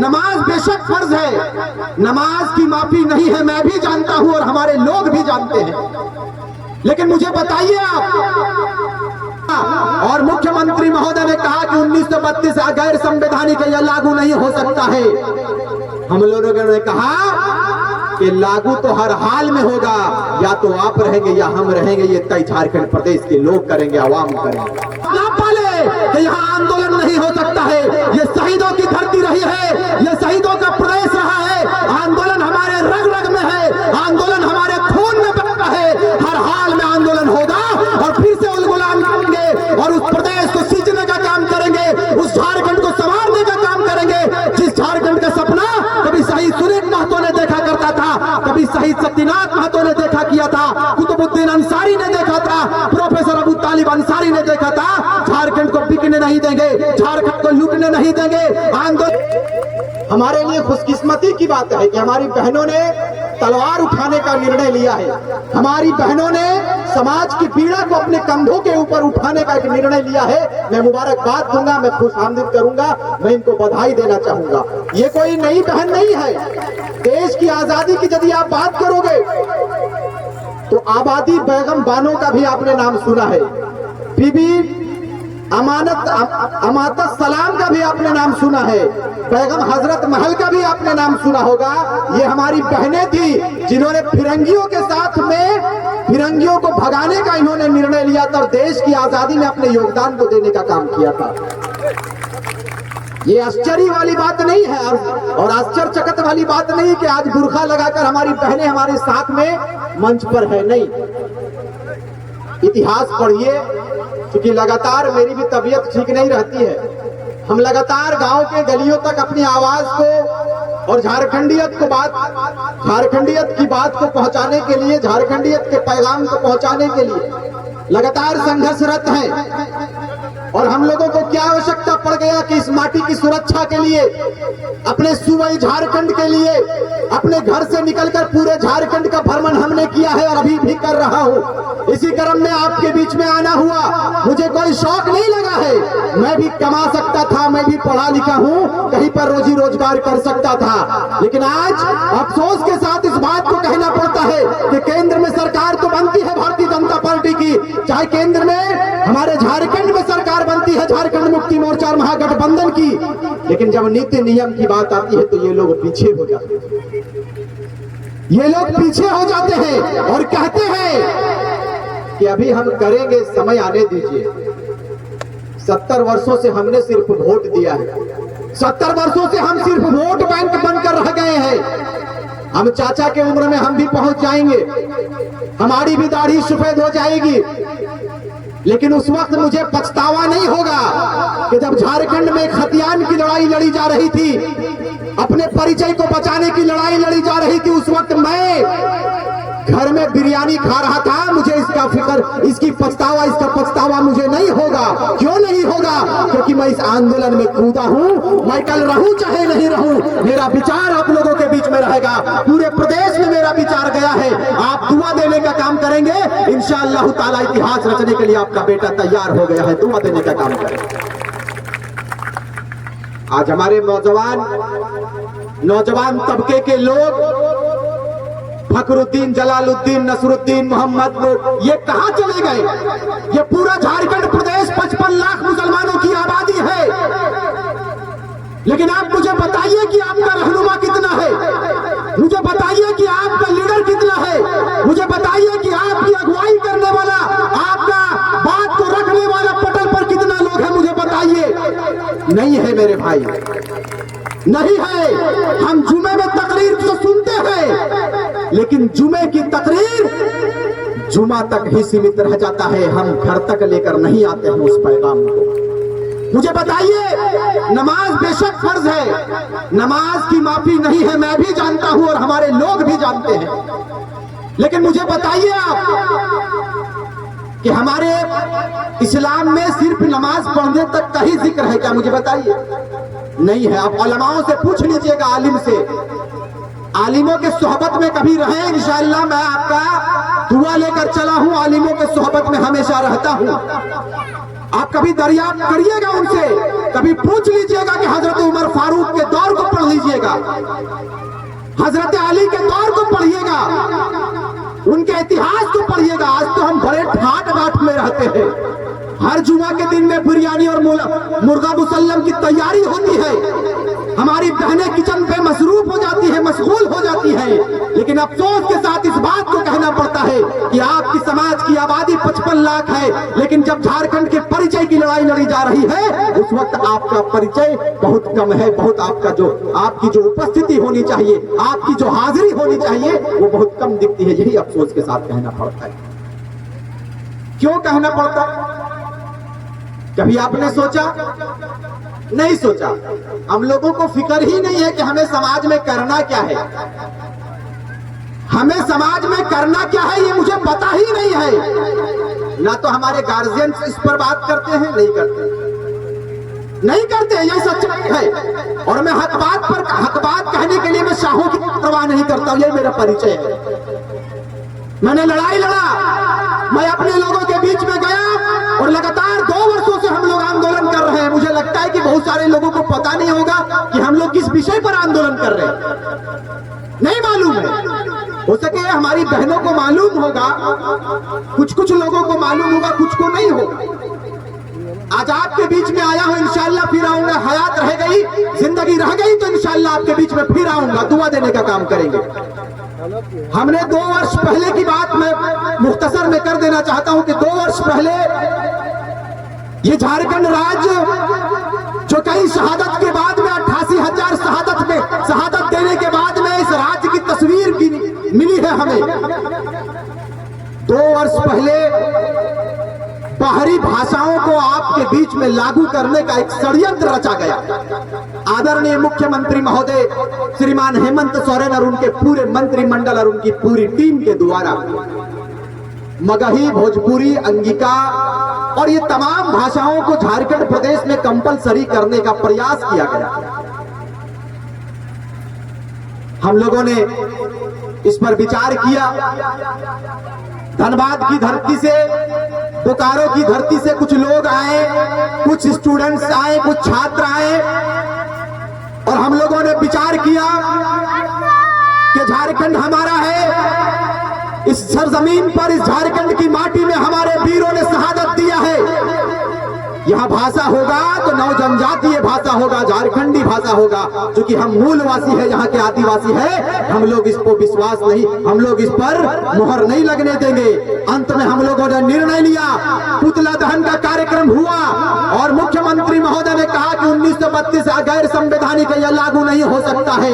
नमाज बेशक फर्ज है, नमाज की माफी नहीं है, मैं भी जानता हूं और हमारे लोग भी जानते हैं। लेकिन मुझे बताइए आप, और मुख्यमंत्री महोदय ने कहा कि 1932 गैर संवैधानिक यह लागू नहीं हो सकता है। हम लोगों ने कहा कि लागू तो हर हाल में होगा, या तो आप रहेंगे या हम रहेंगे, ये तय झारखंड प्रदेश के लोग करेंगे, आवाम करेंगे। ना पाले कि यहाँ आंदोलन नहीं हो सकता है, ये शहीदों की धरती रही है, ये शहीदों का प्रदेश रहा है, आंदोलन हमारे रग रग में है, आंदोलन हमारे खून में बहता है, हर हाल में आंदोलन होगा और फिर से उलगुलान करेंगे और उस प्रदेश को सींचने का काम करेंगे, उस झारखंड को संवारने का काम करेंगे, जिस झारखंड का सपना कभी शहीद सुनील महतो ने देखा करता था, कभी शहीद शक्तिनाथ महतो ने देखा किया था, कुतुबुद्दीन अंसारी ने देखा था, प्रोफेसर अबू तालिब अंसारी ने देखा था। झारखंड को बिकने नहीं देंगे, झारखंड को लूटने नहीं देंगे। आंदोलन हमारे लिए खुशकिस्मती की बात है कि हमारी बहनों ने तलवार उठाने का निर्णय लिया है, हमारी बहनों ने समाज की पीड़ा को अपने कंधों के ऊपर उठाने का एक निर्णय लिया है। मैं मुबारकबाद दूंगा, मैं खुश आमदीद करूंगा, मैं इनको बधाई देना चाहूंगा। ये कोई नई बहन नहीं है। देश की आजादी की यदि आप बात करोगे तो आबादी बेगम बानो का भी आपने नाम सुना है, बीबी अमानत सलाम का भी आपने नाम सुना है, बेगम हजरत महल का भी आपने नाम सुना होगा। ये हमारी बहनें थी जिन्होंने फिरंगियों के साथ में फिरंगियों को भगाने का इन्होंने निर्णय लिया था और देश की आजादी में अपने योगदान को देने का काम किया था। ये आश्चर्य वाली बात नहीं है और आश्चर्यचकित वाली बात नहीं कि आज बुर्खा लगाकर हमारी बहनें हमारे साथ में मंच पर है, नहीं। इतिहास पढ़िए, क्योंकि लगातार मेरी भी तबीयत ठीक नहीं रहती है। हम लगातार गांव के गलियों तक अपनी आवाज को और झारखंडियत की बात को पहुंचाने के लिए, झारखंडियत के पैगाम को पहुंचाने के लिए लगातार संघर्षरत हैं। और हम लोगों को क्या आवश्यकता पड़ गया कि इस माटी की सुरक्षा के लिए, अपने सूबाई झारखंड के लिए, अपने घर से निकलकर पूरे झारखंड का भ्रमण हमने किया है और अभी भी कर रहा हूं। इसी क्रम में आपके बीच में आना हुआ। मुझे कोई शौक नहीं लगा है, मैं भी कमा सकता था, मैं भी पढ़ा लिखा हूं, कहीं पर रोजी रोजगार कर सकता था। लेकिन आज अफसोस के साथ इस बात को कहना पड़ता है कि केंद्र में सरकार तो बनती है भारतीय जनता पार्टी की, चाहे केंद्र में हमारे झारखंड में सरकार बनती है झारखंड मुक्ति मोर्चा और महागठबंधन की, लेकिन जब नीति नियम की बात आती है तो ये लोग पीछे हो जाते हैं। ये लोग पीछे हो जाते हैं और कहते हैं कि अभी हम करेंगे, समय आने दीजिए। 70 वर्षों से हमने सिर्फ वोट दिया है, 70 वर्षों से हम सिर्फ वोट बैंक बनकर रह गए हैं। हम चाचा के उम्र में हम भी पहुंच जाएंगे, हमारी भी दाढ़ी सफेद हो जाएगी, लेकिन उस वक्त मुझे पछतावा नहीं होगा कि जब झारखंड में खतियान की लड़ाई लड़ी जा रही थी, अपने परिचय को बचाने की लड़ाई लड़ी जा रही थी, उस वक्त मैं घर में बिरयानी खा रहा था। मुझे इसका फिक्र, इसका पछतावा मुझे नहीं होगा। क्यों नहीं होगा? क्योंकि मैं इस आंदोलन में कूदा हूं। मैं कल रहूं चाहे नहीं रहूं, मेरा विचार आप लोगों के बीच में रहेगा। पूरे प्रदेश में मेरा विचार गया है। आप दुआ देने का काम करेंगे, इंशाअल्लाह ताला इतिहास रचने के लिए आपका बेटा तैयार हो गया है। दुआ देने का काम करेंगे। आज हमारे नौजवान तबके के लोग, फखरुद्दीन, जलालुद्दीन, नसरुद्दीन, मोहम्मद नूर, ये कहां चले गए? ये पूरा झारखंड प्रदेश 55 लाख मुसलमानों की आबादी है, लेकिन आप मुझे बताइए कि आपका रहनुमा कितना है, मुझे बताइए कि आपका लीडर कितना है, मुझे बताइए कि आपकी अगुवाई करने वाला, आपका बात को रखने वाला पटल पर कितना लोग हैं, मुझे बताइए। नहीं है मेरे भाई, नहीं है। हम जुमे में तकरीर तो सुनते हैं, लेकिन जुमे की तकरीर जुमा तक ही सीमित रह जाता है, हम घर तक लेकर नहीं आते हैं उस पैगाम को। मुझे बताइए, नमाज बेशक फर्ज है, नमाज की माफी नहीं है, मैं भी जानता हूं और हमारे लोग भी जानते हैं। लेकिन मुझे बताइए आप कि हमारे इस्लाम में सिर्फ नमाज पढ़ने तक का ही जिक्र है क्या? मुझे बताइए। नहीं है। आप उलमाओं से पूछ लीजिएगा, आलिम से। आलिमों के सोहबत में कभी रहे, इंशाअल्लाह मैं आपका दुआ लेकर चला हूं, आलिमों के सोहबत में हमेशा रहता हूं। आप कभी दरियाफ्त करिएगा उनसे, कभी पूछ लीजिएगा कि हजरत उमर फारूक के दौर को पढ़ लीजिए। हजरत अली के दौर को पढ़िएगा, उनके इतिहास को पढ़िएगा। आज तो हम बड़े ठाट बाट में रहते हैं, हर जुमा के दिन में बिरयानी और मुर्गा मुसल्लम की तैयारी होती है, हमारी बहनें किचन पे मसरूफ हो जाती है, मशगूल हो जाती है। लेकिन अफसोस के साथ इस बात को कहना पड़ता है कि आपकी समाज की आबादी 55 लाख है, लेकिन जब झारखंड के परिचय की लड़ाई लड़ी जा रही है उस वक्त आपका परिचय बहुत कम है। बहुत आपकी जो उपस्थिति होनी चाहिए, आपकी जो हाजिरी होनी चाहिए वो बहुत कम दिखती है। यही अफसोस के साथ कहना पड़ता है। क्यों कहना पड़ता है? कभी आपने सोचा? नहीं सोचा। हम लोगों को फिक्र ही नहीं है कि हमें समाज में करना क्या है, हमें समाज में करना क्या है ये मुझे पता ही नहीं है। ना तो हमारे गार्जियन इस पर बात करते हैं, नहीं करते, ये सच्चाई है। और मैं हक बात कहने के लिए मैं शाहों की परवाह नहीं करता हूं, ये मेरा परिचय है। मैंने लड़ाई लड़ा, मैं अपने लोगों के बीच में गया और लगातार 2 वर्षों से हम लोग आंदोलन कर रहे हैं। मुझे लगता है कि बहुत सारे लोगों को पता नहीं होगा कि हम लोग किस विषय पर आंदोलन कर रहे हैं, नहीं मालूम है। हो सके हमारी बहनों को मालूम होगा, कुछ लोगों को मालूम होगा, कुछ को नहीं होगा। आज आपके बीच में आया हूं, इंशाअल्लाह फिर आऊंगा। हयात रह गई, जिंदगी रह गई तो इंशाअल्लाह आपके बीच में फिर आऊंगा, दुआ देने का काम करेंगे। हमने 2 वर्ष पहले की बात मैं मुख्तसर में कर देना चाहता हूं कि 2 वर्ष पहले ये झारखंड राज्य जो कई शहादत के बाद में 88,000 शहादत देने के बाद में इस राज्य की तस्वीर मिली है हमें। 2 वर्ष पहले बाहरी भाषाओं को आपके बीच में लागू करने का एक षड्यंत्र रचा गया। आदरणीय मुख्यमंत्री महोदय श्रीमान हेमंत सोरेन और उनके पूरे मंत्रिमंडल और उनकी पूरी टीम के द्वारा मगही, भोजपुरी, अंगिका और ये तमाम भाषाओं को झारखंड प्रदेश में कंपलसरी करने का प्रयास किया गया। हम लोगों ने इस पर विचार किया। धनबाद की धरती से, बोकारो की धरती से कुछ लोग आए, कुछ स्टूडेंट्स आए, कुछ छात्र आए और हम लोगों ने विचार किया कि झारखंड हमारा है। इस सरजमीन पर, इस झारखंड की माटी में हमारे वीरों ने शहादत दिया है। यहाँ भाषा होगा तो नव जनजातीय भाषा होगा, झारखंडी भाषा होगा। क्योंकि हम मूलवासी है, यहाँ के आदिवासी है, हम लोग इस पर विश्वास नहीं, हम लोग इस पर मुहर नहीं लगने देंगे। अंत में हम लोगों ने निर्णय लिया, पुतला दहन का कार्यक्रम हुआ और मुख्यमंत्री महोदय ने कहा कि 1932 गैर संवैधानिक यह लागू नहीं हो सकता है।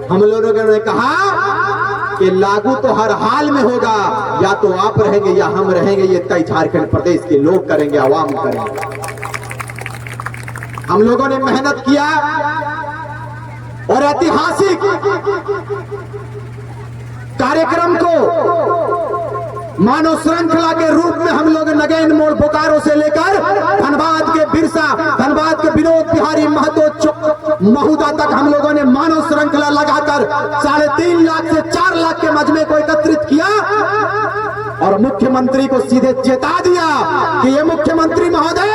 हम लोगों ने कहा कि लागू तो हर हाल में होगा, या तो आप रहेंगे या हम रहेंगे, ये तय झारखंड प्रदेश के लोग करेंगे, आवाम करेंगे। हम लोगों ने मेहनत किया और ऐतिहासिक कार्यक्रम को मानव श्रृंखला के रूप में हम लोग नगेन मोड़ बोकारो से लेकर धनबाद के बिरसा, धनबाद के विनोद बिहारी महतो महुदा तक हम लोगों ने मानव श्रृंखला लगाकर 3.5 लाख से 4 लाख के मजमे को एकत्रित किया और मुख्यमंत्री को सीधे चेता दिया कि ये मुख्यमंत्री महोदय,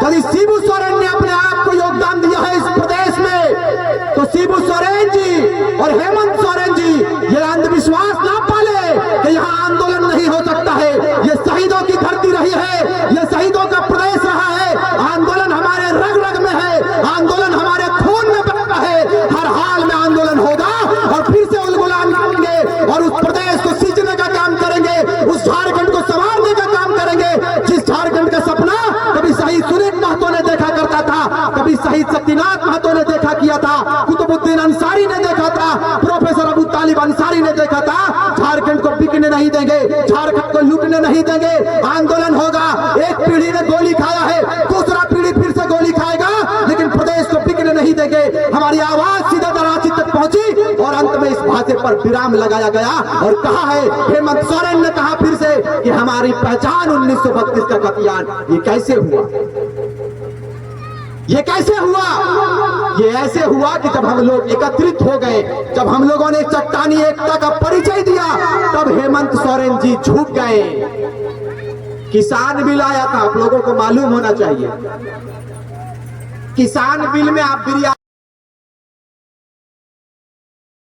यदि शिबू सोरेन ने अपने आप को योगदान दिया है इस प्रदेश में, तो शिबू सोरेन जी और हेमंत सोरेन जी ये अंधविश्वास ना पाले कि यहाँ आंदोलन नहीं हो सकता है। ये शहीदों की धरती रही है, ये शहीदों का प्रदेश रहा है। आंदोलन हमारे रग रग में है, आंदोलन हमारे खून में बहता है। हर हाल में आंदोलन होगा और फिर से उलगुलान करेंगे और उस प्रदेश को सींचने का काम करेंगे, उस झारखंड को संवारने का काम करेंगे। जिस झारखंड का सपना कभी शहीद सुनील महतो ने देखा करता था, कभी शहीद शक्तिनाथ महतो ने देखा किया था, कुतुबुद्दीन अंसारी ने देखा था, प्रोफेसर अबू तालिब अंसारी ने देखा था, झारखंड को बिकने नहीं देंगे, झारखंड को लूटने नहीं देंगे। आंदोलन होगा। एक पीढ़ी ने गोली खाया है, दूसरा पीढ़ी फिर से गोली खाएगा, लेकिन प्रदेश को बिकने नहीं देंगे। हमारी आवाज सीधा रांची तक पहुंची और अंत में इस भाषा पर विराम लगाया गया और कहा है, हेमंत सोरेन ने कहा फिर से कि हमारी पहचान 1932 का कतियान। ये कैसे हुआ? ये कैसे हुआ? ये ऐसे हुआ कि जब हम लोग एकत्रित हो गए, जब हम लोगों ने चट्टानी एकता का परिचय दिया, तब हेमंत सोरेन जी झुक गए। किसान बिल आया था, आप लोगों को मालूम होना चाहिए। किसान बिल में आप बिरिया